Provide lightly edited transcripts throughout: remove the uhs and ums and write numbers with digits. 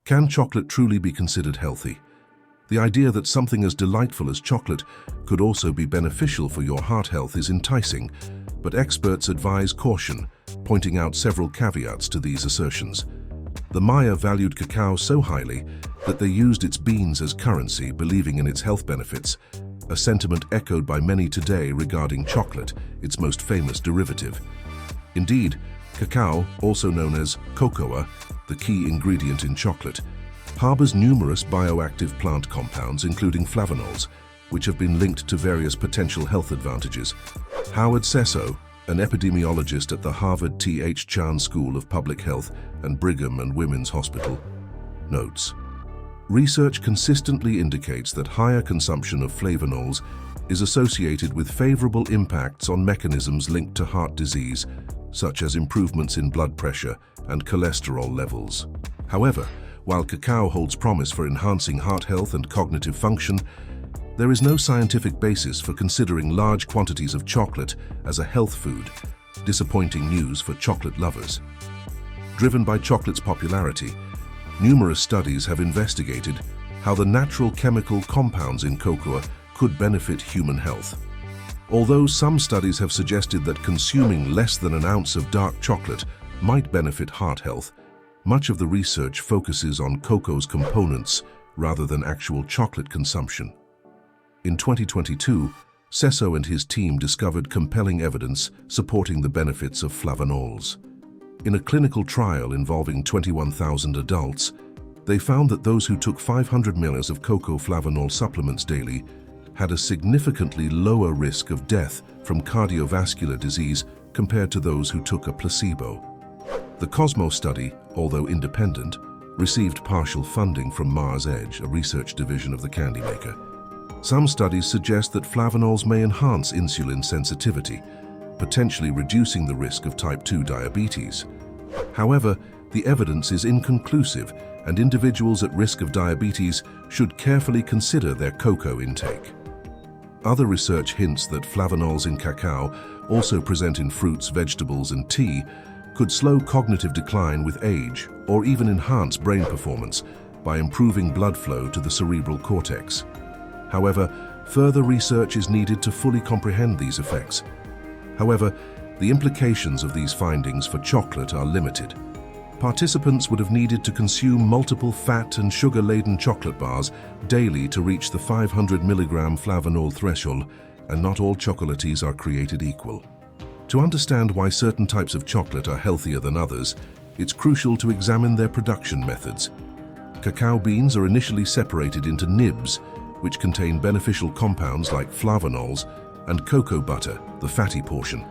Can chocolate truly be considered healthy? The idea that something as delightful as chocolate could also be beneficial for your heart health is enticing, but experts advise caution, pointing out several caveats to these assertions. The Maya valued cacao so highly that they used its beans as currency, believing in its health benefits, a sentiment echoed by many today regarding chocolate, its most famous derivative. Indeed, cacao, also known as cocoa, the key ingredient in chocolate, harbors numerous bioactive plant compounds, including flavanols, which have been linked to various potential health advantages. Howard Sesso, an epidemiologist at the Harvard T.H. Chan School of Public Health and Brigham and Women's Hospital, notes, research consistently indicates that higher consumption of flavanols is associated with favorable impacts on mechanisms linked to heart disease, such as improvements in blood pressure and cholesterol levels. However, while cacao holds promise for enhancing heart health and cognitive function, there is no scientific basis for considering large quantities of chocolate as a health food, disappointing news for chocolate lovers. Driven by chocolate's popularity, numerous studies have investigated how the natural chemical compounds in cocoa could benefit human health. Although some studies have suggested that consuming less than an ounce of dark chocolate might benefit heart health, much of the research focuses on cocoa's components rather than actual chocolate consumption. In 2022, Sesso and his team discovered compelling evidence supporting the benefits of flavanols. In a clinical trial involving 21,000 adults, they found that those who took 500 ml of cocoa flavanol supplements daily had a significantly lower risk of death from cardiovascular disease compared to those who took a placebo. The Cosmos study, although independent, received partial funding from Mars Edge, a research division of the candy maker. Some studies suggest that flavanols may enhance insulin sensitivity, potentially reducing the risk of type 2 diabetes. However, the evidence is inconclusive, and individuals at risk of diabetes should carefully consider their cocoa intake. Other research hints that flavanols in cacao, also present in fruits, vegetables, and tea, could slow cognitive decline with age or even enhance brain performance by improving blood flow to the cerebral cortex. However, further research is needed to fully comprehend these effects. However, the implications of these findings for chocolate are limited. Participants would have needed to consume multiple fat and sugar-laden chocolate bars daily to reach the 500 milligram flavanol threshold, and not all chocolatiers are created equal. To understand why certain types of chocolate are healthier than others, it's crucial to examine their production methods. Cacao beans are initially separated into nibs, which contain beneficial compounds like flavanols, and cocoa butter, the fatty portion.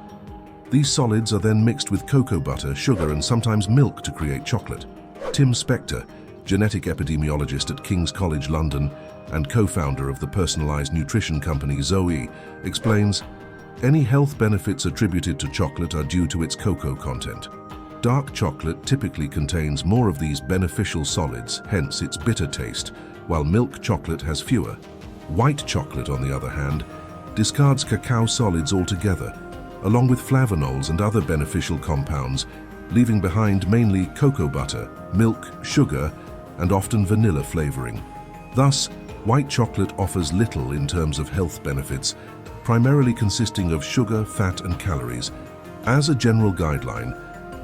These solids are then mixed with cocoa butter, sugar, and sometimes milk to create chocolate. Tim Spector, genetic epidemiologist at King's College London and co-founder of the personalized nutrition company Zoe, explains, any health benefits attributed to chocolate are due to its cocoa content. Dark chocolate typically contains more of these beneficial solids, hence its bitter taste, while milk chocolate has fewer. White chocolate, on the other hand, discards cacao solids altogether, along with flavanols and other beneficial compounds, leaving behind mainly cocoa butter, milk, sugar, and often vanilla flavoring. Thus, white chocolate offers little in terms of health benefits, primarily consisting of sugar, fat, and calories. As a general guideline,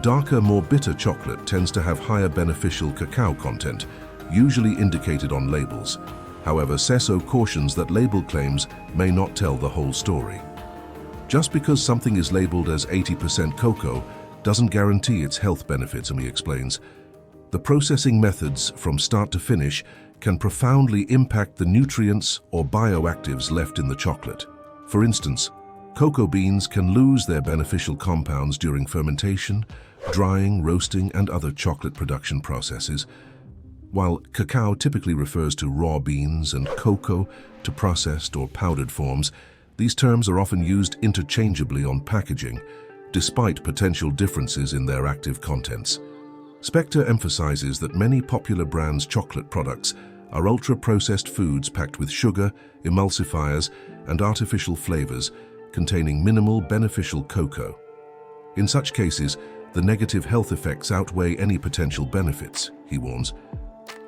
darker, more bitter chocolate tends to have higher beneficial cacao content, usually indicated on labels. However, Sesso cautions that label claims may not tell the whole story. Just because something is labeled as 80% cocoa doesn't guarantee its health benefits, he explains. The processing methods from start to finish can profoundly impact the nutrients or bioactives left in the chocolate. For instance, cocoa beans can lose their beneficial compounds during fermentation, drying, roasting, and other chocolate production processes, while cacao typically refers to raw beans and cocoa to processed or powdered forms. These terms are often used interchangeably on packaging, despite potential differences in their active contents. Spector emphasizes that many popular brands' chocolate products are ultra-processed foods packed with sugar, emulsifiers, and artificial flavors containing minimal beneficial cocoa. In such cases, the negative health effects outweigh any potential benefits, he warns.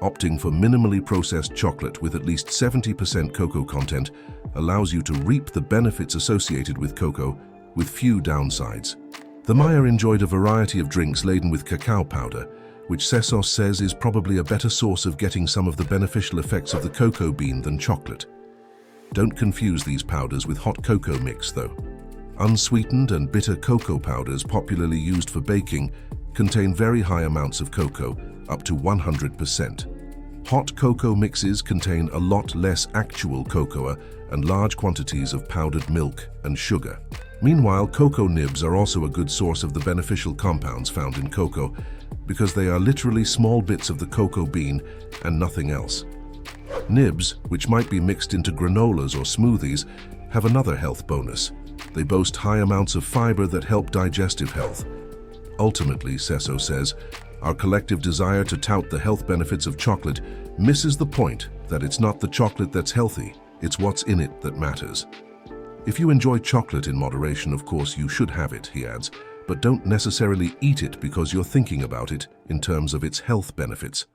Opting for minimally processed chocolate with at least 70% cocoa content allows you to reap the benefits associated with cocoa with few downsides. The Maya enjoyed a variety of drinks laden with cacao powder, which Cacao says is probably a better source of getting some of the beneficial effects of the cocoa bean than chocolate. Don't confuse these powders with hot cocoa mix, though. Unsweetened and bitter cocoa powders popularly used for baking contain very high amounts of cocoa, up to 100%. Hot cocoa mixes contain a lot less actual cocoa and large quantities of powdered milk and sugar. Meanwhile, cocoa nibs are also a good source of the beneficial compounds found in cocoa because they are literally small bits of the cocoa bean and nothing else. Nibs, which might be mixed into granolas or smoothies, have another health bonus. They boast high amounts of fiber that help digestive health. Ultimately, Cacao says, our collective desire to tout the health benefits of chocolate misses the point that it's not the chocolate that's healthy, it's what's in it that matters. If you enjoy chocolate in moderation, of course you should have it, he adds, but don't necessarily eat it because you're thinking about it in terms of its health benefits.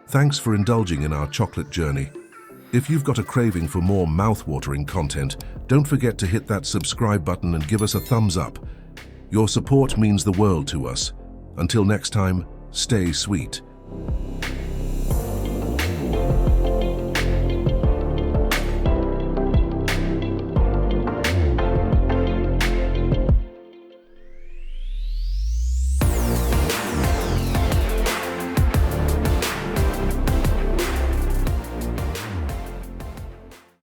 Thanks for indulging in our chocolate journey. If you've got a craving for more mouth-watering content, don't forget to hit that subscribe button and give us a thumbs up. Your support means the world to us. Until next time, stay sweet.